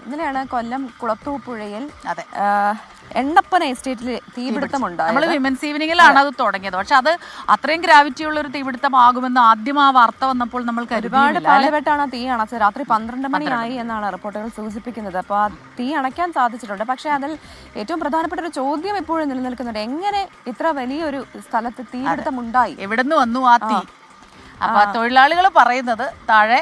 ഇന്നലെയാണ് കൊല്ലം കുളത്തൂപ്പുഴയിൽ എണ്ണപ്പന എസ്റ്റേറ്റിൽ തീപിടുത്തമുണ്ടായത്. നമ്മൾ വിമൻസ് ഈവനിങ്ങിലാണ് അത് തുടങ്ങിയത്. പക്ഷെ അത് അത്രയും ഗ്രാവിറ്റിയുള്ള ഒരു തീപിടുത്തമാകുമെന്ന് ആദ്യം ആ വാർത്ത വന്നപ്പോൾ നമ്മൾ ഒരുപാട് കാലഘട്ടമാണ് തീ അണച്ചത്. രാത്രി 12 മണിയായി എന്നാണ് റിപ്പോർട്ടുകൾ സൂചിപ്പിക്കുന്നത്. അപ്പോൾ ആ തീ അണയ്ക്കാൻ സാധിച്ചിട്ടുണ്ട്. പക്ഷെ അതിൽ ഏറ്റവും പ്രധാനപ്പെട്ട ഒരു ചോദ്യം ഇപ്പോഴും നിലനിൽക്കുന്നുണ്ട്. എങ്ങനെ ഇത്ര വലിയൊരു സ്ഥലത്ത് തീപിടുത്തം ഉണ്ടായി? എവിടുന്ന് വന്നു ആ തീ? അപ്പൊ തൊഴിലാളികൾ പറയുന്നത് താഴെ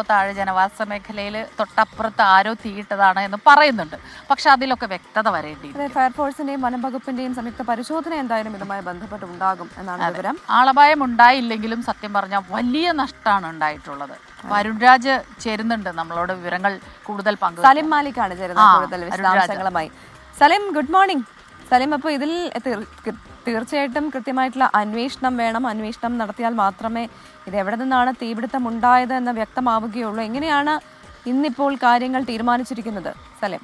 താഴെ ജനവാസ മേഖലയിൽ തൊട്ടപ്പുറത്ത് ആരോ തീയിട്ടതാണ് എന്ന് പറയുന്നുണ്ട്. പക്ഷെ അതിലൊക്കെ വ്യക്തത വരേണ്ടിയിരിക്കും. ഫയർഫോഴ്സിന്റെയും വനം വകുപ്പിന്റെയും സംയുക്ത പരിശോധന എന്തായാലും ഇതുമായി ബന്ധപ്പെട്ട് ഉണ്ടാകും എന്നാണ് വിവരം. ആളപായം ഉണ്ടായില്ലെങ്കിലും സത്യം പറഞ്ഞാൽ വലിയ നഷ്ടമാണ് ഉണ്ടായിട്ടുള്ളത്. അരുൺരാജ് ചേരുന്നുണ്ട് നമ്മളോട് വിവരങ്ങൾ കൂടുതൽ പങ്കു. സലിം മാലിക്കാണ് ചേരുന്നത് കൂടുതൽ വിശദാംശങ്ങളുമായി. Salim, good morning. സലിം, അപ്പോൾ ഇതിൽ തീർച്ചയായിട്ടും കൃത്യമായിട്ടുള്ള അന്വേഷണം വേണം. അന്വേഷണം നടത്തിയാൽ മാത്രമേ ഇത് എവിടെ നിന്നാണ് തീപിടുത്തം ഉണ്ടായത് എന്ന് വ്യക്തമാവുകയുള്ളൂ. എങ്ങനെയാണ് ഇന്നിപ്പോൾ കാര്യങ്ങൾ തീരുമാനിച്ചിരിക്കുന്നത് സലിം?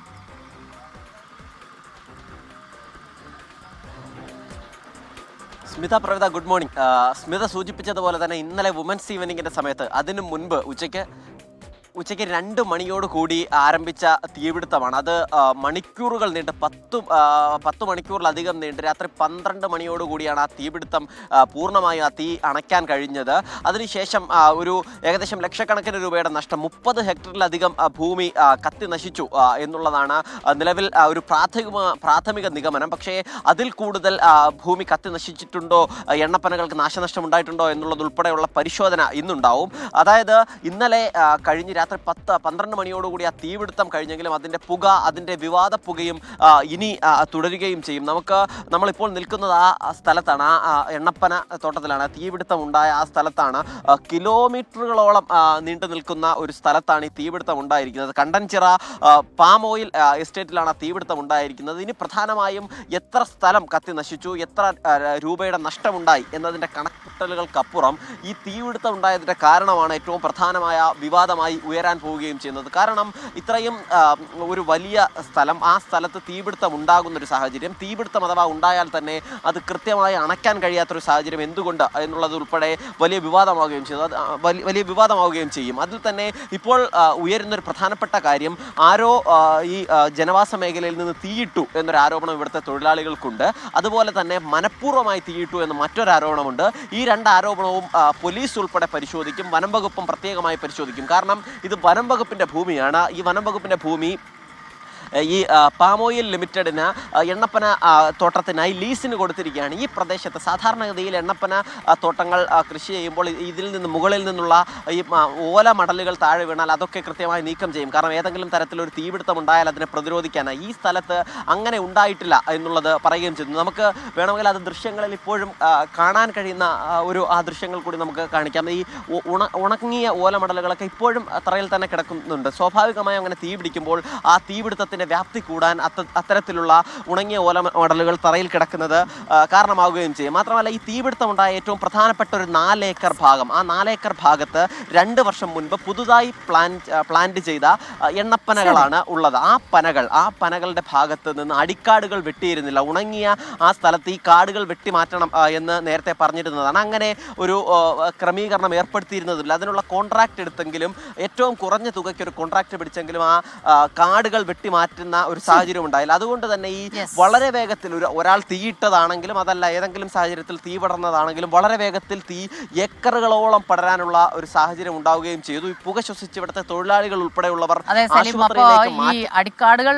Smitha, Pravitha, good morning. സ്മിത സൂചിപ്പിച്ചതുപോലെ തന്നെ ഇന്നലെ വുമൻസ് ഈവനിങ്ങിന്റെ സമയത്ത് അതിനു മുൻപ് ഉച്ചയ്ക്ക് 2 മണിയോട് കൂടി ആരംഭിച്ച തീപിടുത്തമാണ്. അത് മണിക്കൂറുകൾ നീണ്ട് 10 മണിക്കൂറിലധികം നീണ്ട് രാത്രി 12 മണിയോടുകൂടിയാണ് ആ തീപിടുത്തം പൂർണ്ണമായും ആ തീ അണയ്ക്കാൻ കഴിഞ്ഞത്. അതിനുശേഷം ഒരു ഏകദേശം ലക്ഷക്കണക്കിന് രൂപയുടെ നഷ്ടം, 30 ഹെക്ടറിലധികം ഭൂമി കത്തി നശിച്ചു എന്നുള്ളതാണ് നിലവിൽ ഒരു പ്രാഥമിക നിഗമനം. പക്ഷേ അതിൽ കൂടുതൽ ഭൂമി കത്തി നശിച്ചിട്ടുണ്ടോ, എണ്ണപ്പനകൾക്ക് നാശനഷ്ടം ഉണ്ടായിട്ടുണ്ടോ എന്നുള്ളതുൾപ്പെടെയുള്ള പരിശോധന ഇന്നുണ്ടാവും. അതായത് ഇന്നലെ കഴിഞ്ഞ് രാത്രി 12 മണിയോടുകൂടി ആ തീപിടുത്തം കഴിഞ്ഞെങ്കിലും അതിൻ്റെ വിവാദ പുകയും ഇനി തുടരുകയും ചെയ്യും. നമ്മളിപ്പോൾ നിൽക്കുന്നത് ആ സ്ഥലത്താണ്, ആ എണ്ണപ്പന തോട്ടത്തിലാണ്. തീപിടുത്തം ഉണ്ടായ ആ സ്ഥലത്താണ്. കിലോമീറ്ററുകളോളം നീണ്ടു നിൽക്കുന്ന ഒരു സ്ഥലത്താണ് ഈ തീപിടുത്തം ഉണ്ടായിരിക്കുന്നത്. കണ്ടൻചിറ പാം ഓയിൽ എസ്റ്റേറ്റിലാണ് ആ തീപിടുത്തം ഉണ്ടായിരിക്കുന്നത്. ഇനി പ്രധാനമായും എത്ര സ്ഥലം കത്തി നശിച്ചു, എത്ര രൂപയുടെ നഷ്ടമുണ്ടായി എന്നതിൻ്റെ കണക്കുകൂട്ടലുകൾക്കപ്പുറം ഈ തീപിടുത്തം ഉണ്ടായതിൻ്റെ കാരണമാണ് ഏറ്റവും പ്രധാനമായ വിവാദമായി ഉയരാൻ പോവുകയും ചെയ്യുന്നത്. കാരണം ഇത്രയും ഒരു വലിയ സ്ഥലം, ആ സ്ഥലത്ത് തീപിടുത്തം ഉണ്ടാകുന്നൊരു സാഹചര്യം, തീപിടുത്തം അഥവാ ഉണ്ടായാൽ തന്നെ അത് കൃത്യമായി അണയ്ക്കാൻ കഴിയാത്തൊരു സാഹചര്യം എന്തുകൊണ്ട് എന്നുള്ളത് ഉൾപ്പെടെ വലിയ വിവാദമാവുകയും ചെയ്യും. അതിൽ തന്നെ ഇപ്പോൾ ഉയരുന്നൊരു പ്രധാനപ്പെട്ട കാര്യം, ആരോ ഈ ജനവാസ മേഖലയിൽ നിന്ന് തീയിട്ടു എന്നൊരു ആരോപണം ഇവിടുത്തെ തൊഴിലാളികൾക്കുണ്ട്. അതുപോലെ തന്നെ മനഃപൂർവ്വമായി തീയിട്ടു എന്ന് മറ്റൊരു ആരോപണമുണ്ട്. ഈ 2 ആരോപണവും പോലീസ് ഉൾപ്പെടെ പരിശോധിക്കും, വനം വകുപ്പും പ്രത്യേകമായി പരിശോധിക്കും. കാരണം ഇത് വനം വകുപ്പിൻ്റെ ഭൂമിയാണ്. ഈ വനം വകുപ്പിൻ്റെ ഭൂമി ഈ പാം ഓയിൽ ലിമിറ്റഡിന് എണ്ണപ്പന തോട്ടത്തിനായി ലീസിന് കൊടുത്തിരിക്കുകയാണ്. ഈ പ്രദേശത്ത് സാധാരണഗതിയിൽ എണ്ണപ്പന തോട്ടങ്ങൾ കൃഷി ചെയ്യുമ്പോൾ ഇതിൽ നിന്ന് മുകളിൽ നിന്നുള്ള ഈ ഓല മടലുകൾ താഴെ വീണാൽ അതൊക്കെ കൃത്യമായി നീക്കം ചെയ്യും. കാരണം ഏതെങ്കിലും തരത്തിലൊരു തീപിടുത്തം ഉണ്ടായാൽ അതിനെ പ്രതിരോധിക്കാനായി. ഈ സ്ഥലത്ത് അങ്ങനെ ഉണ്ടായിട്ടില്ല എന്നുള്ളത് പറയുകയും ചെയ്യുന്നു. നമുക്ക് വേണമെങ്കിൽ അത് ദൃശ്യങ്ങളിൽ ഇപ്പോഴും കാണാൻ കഴിയുന്ന ആ ദൃശ്യങ്ങൾ കൂടി നമുക്ക് കാണിക്കാം. ഈ ഉണങ്ങിയ ഓല മടലുകളൊക്കെ ഇപ്പോഴും തറയിൽ തന്നെ കിടക്കുന്നുണ്ട്. സ്വാഭാവികമായും അങ്ങനെ തീ പിടിക്കുമ്പോൾ ആ തീപിടുത്തത്തിന് വ്യാപ്തി കൂടാൻ അത്തരത്തിലുള്ള ഉണങ്ങിയ ഓലമടലുകൾ തറയിൽ കിടക്കുന്നത് കാരണമാവുകയും ചെയ്യും. മാത്രമല്ല ഈ തീപിടുത്തം ഉണ്ടായ ഏറ്റവും പ്രധാനപ്പെട്ട ഒരു 4 ഏക്കർ ഭാഗം, ആ 4 ഏക്കർ ഭാഗത്ത് 2 വർഷം മുൻപ് പുതുതായി പ്ലാന്റ് ചെയ്ത എണ്ണപ്പനകളാണ് ഉള്ളത്. ആ പനകളുടെ ഭാഗത്ത് നിന്ന് അടിക്കാടുകൾ വെട്ടിയിരുന്നില്ല. ഉണങ്ങിയ ആ സ്ഥലത്ത് ഈ കാടുകൾ വെട്ടിമാറ്റണം എന്ന് നേരത്തെ പറഞ്ഞിരുന്നതാണ്. അങ്ങനെ ഒരു ക്രമീകരണം ഏർപ്പെടുത്തിയിരുന്നതില്ല. അതിനുള്ള കോൺട്രാക്ട് എടുത്തെങ്കിലും ഏറ്റവും കുറഞ്ഞ തുകയ്ക്ക് ഒരു കോൺട്രാക്ട് പിടിച്ചെങ്കിലും ആ കാടുകൾ വെട്ടിമാറ്റുന്ന ഒരു സാഹചര്യം ഉണ്ടായില്ല. അതുകൊണ്ട് തന്നെ ഈ വളരെ വേഗത്തിൽ ഒരാൾ തീയിട്ടതാണെങ്കിലും അതല്ല ഏതെങ്കിലും സാഹചര്യത്തിൽ തീ പടർന്നതാണെങ്കിലും വളരെ വേഗത്തിൽ തീ ഏക്കറുകളോളം പടരാനുള്ള ഒരു സാഹചര്യം ഉണ്ടാവുകയും ചെയ്തു. ഈ പുക ശ്വസിച്ച് ഇവിടുത്തെ തൊഴിലാളികൾ ഉൾപ്പെടെയുള്ളവർ ഈ അടിക്കാടുകൾ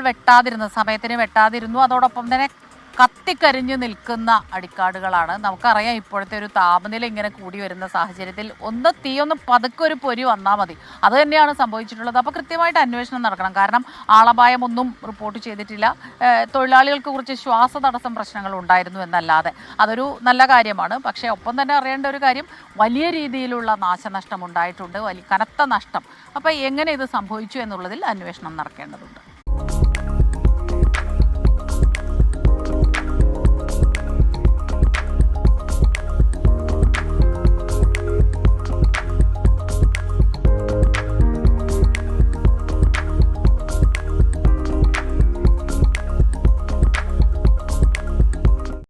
സമയത്തിന് വെട്ടാതിരുന്നു. അതോടൊപ്പം തന്നെ കത്തിക്കരിഞ്ഞു നിൽക്കുന്ന അടിക്കാടുകളാണ്. നമുക്കറിയാം ഇപ്പോഴത്തെ ഒരു താപനില ഇങ്ങനെ കൂടി വരുന്ന സാഹചര്യത്തിൽ തീയൊന്ന് പതുക്കെ ഒരു പൊരി വന്നാൽ മതി. അത് തന്നെയാണ് സംഭവിച്ചിട്ടുള്ളത്. അപ്പോൾ കൃത്യമായിട്ട് അന്വേഷണം നടക്കണം. കാരണം ആളപായമൊന്നും റിപ്പോർട്ട് ചെയ്തിട്ടില്ല. തൊഴിലാളികൾക്ക് കുറച്ച് ശ്വാസതടസ്സം പ്രശ്നങ്ങൾ ഉണ്ടായിരുന്നു എന്നല്ലാതെ അതൊരു നല്ല കാര്യമാണ്. പക്ഷേ ഒപ്പം തന്നെ അറിയേണ്ട ഒരു കാര്യം, വലിയ രീതിയിലുള്ള നാശനഷ്ടം ഉണ്ടായിട്ടുണ്ട്, കനത്ത നഷ്ടം. അപ്പോൾ എങ്ങനെ ഇത് സംഭവിച്ചു എന്നുള്ളതിൽ അന്വേഷണം നടക്കേണ്ടതുണ്ട്.